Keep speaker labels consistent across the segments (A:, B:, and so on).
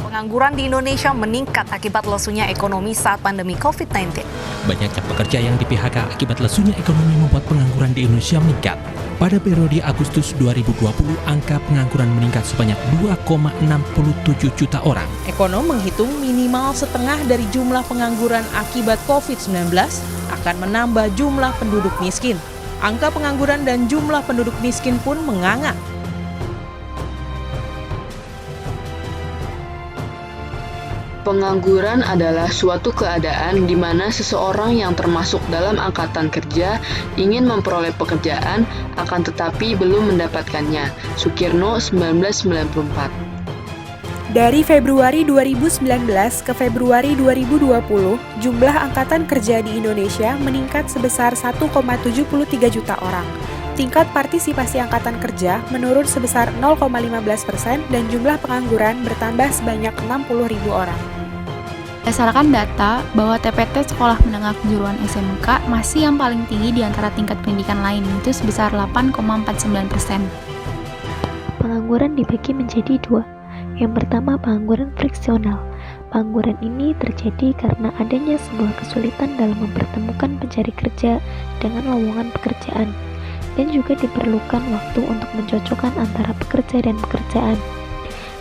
A: Pengangguran di Indonesia meningkat akibat lesunya ekonomi saat pandemi COVID-19.
B: Banyaknya pekerja yang di PHK akibat lesunya ekonomi membuat pengangguran di Indonesia meningkat. Pada periode Agustus 2020, angka pengangguran meningkat sebanyak 2,67 juta orang.
C: Ekonom menghitung minimal setengah dari jumlah pengangguran akibat COVID-19 akan menambah jumlah penduduk miskin. Angka pengangguran dan jumlah penduduk miskin pun menganga.
D: Pengangguran adalah suatu keadaan di mana seseorang yang termasuk dalam angkatan kerja ingin memperoleh pekerjaan akan tetapi belum mendapatkannya. Sukirno 1994.
E: Dari Februari 2019 ke Februari 2020, jumlah angkatan kerja di Indonesia meningkat sebesar 1,73 juta orang. Tingkat partisipasi angkatan kerja menurun sebesar 0,15% dan jumlah pengangguran bertambah sebanyak 60.000 orang.
F: Berdasarkan data bahwa TPT Sekolah Menengah Kejuruan SMK masih yang paling tinggi di antara tingkat pendidikan lain, itu sebesar 8,49%.
G: Pengangguran dibagi menjadi dua. Yang pertama, pengangguran friksional. Pengangguran ini terjadi karena adanya sebuah kesulitan dalam mempertemukan pencari kerja dengan lowongan pekerjaan, dan juga diperlukan waktu untuk mencocokkan antara pekerja dan pekerjaan.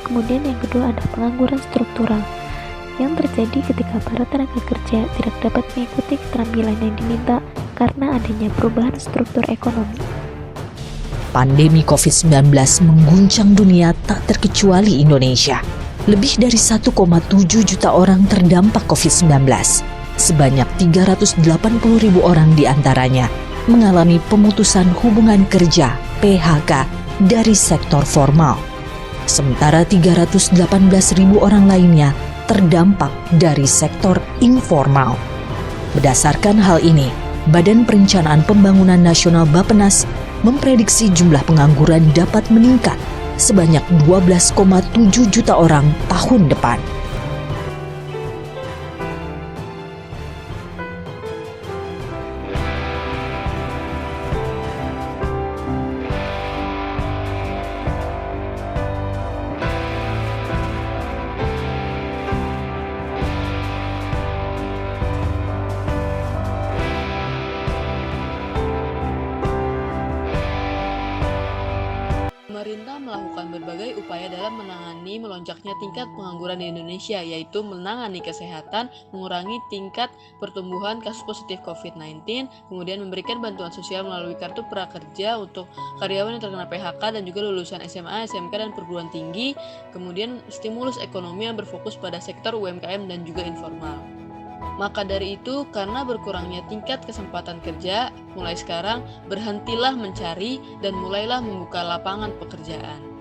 G: Kemudian yang kedua ada pengangguran struktural, yang terjadi ketika para tenaga kerja tidak dapat mengikuti keterampilan yang diminta karena adanya perubahan struktur ekonomi.
H: Pandemi COVID-19 mengguncang dunia tak terkecuali Indonesia. Lebih dari 1,7 juta orang terdampak COVID-19. Sebanyak 380.000 orang diantaranya mengalami pemutusan hubungan kerja (PHK) dari sektor formal. Sementara 318.000 orang lainnya terdampak dari sektor informal. Berdasarkan hal ini, Badan Perencanaan Pembangunan Nasional Bappenas memprediksi jumlah pengangguran dapat meningkat sebanyak 12,7 juta orang tahun depan.
I: Pemerintah melakukan berbagai upaya dalam menangani melonjaknya tingkat pengangguran di Indonesia, yaitu menangani kesehatan, mengurangi tingkat pertumbuhan kasus positif COVID-19, kemudian memberikan bantuan sosial melalui kartu prakerja untuk karyawan yang terkena PHK dan juga lulusan SMA, SMK, dan perguruan tinggi, kemudian stimulus ekonomi yang berfokus pada sektor UMKM dan juga informal. Maka dari itu, karena berkurangnya tingkat kesempatan kerja, mulai sekarang berhentilah mencari dan mulailah membuka lapangan pekerjaan.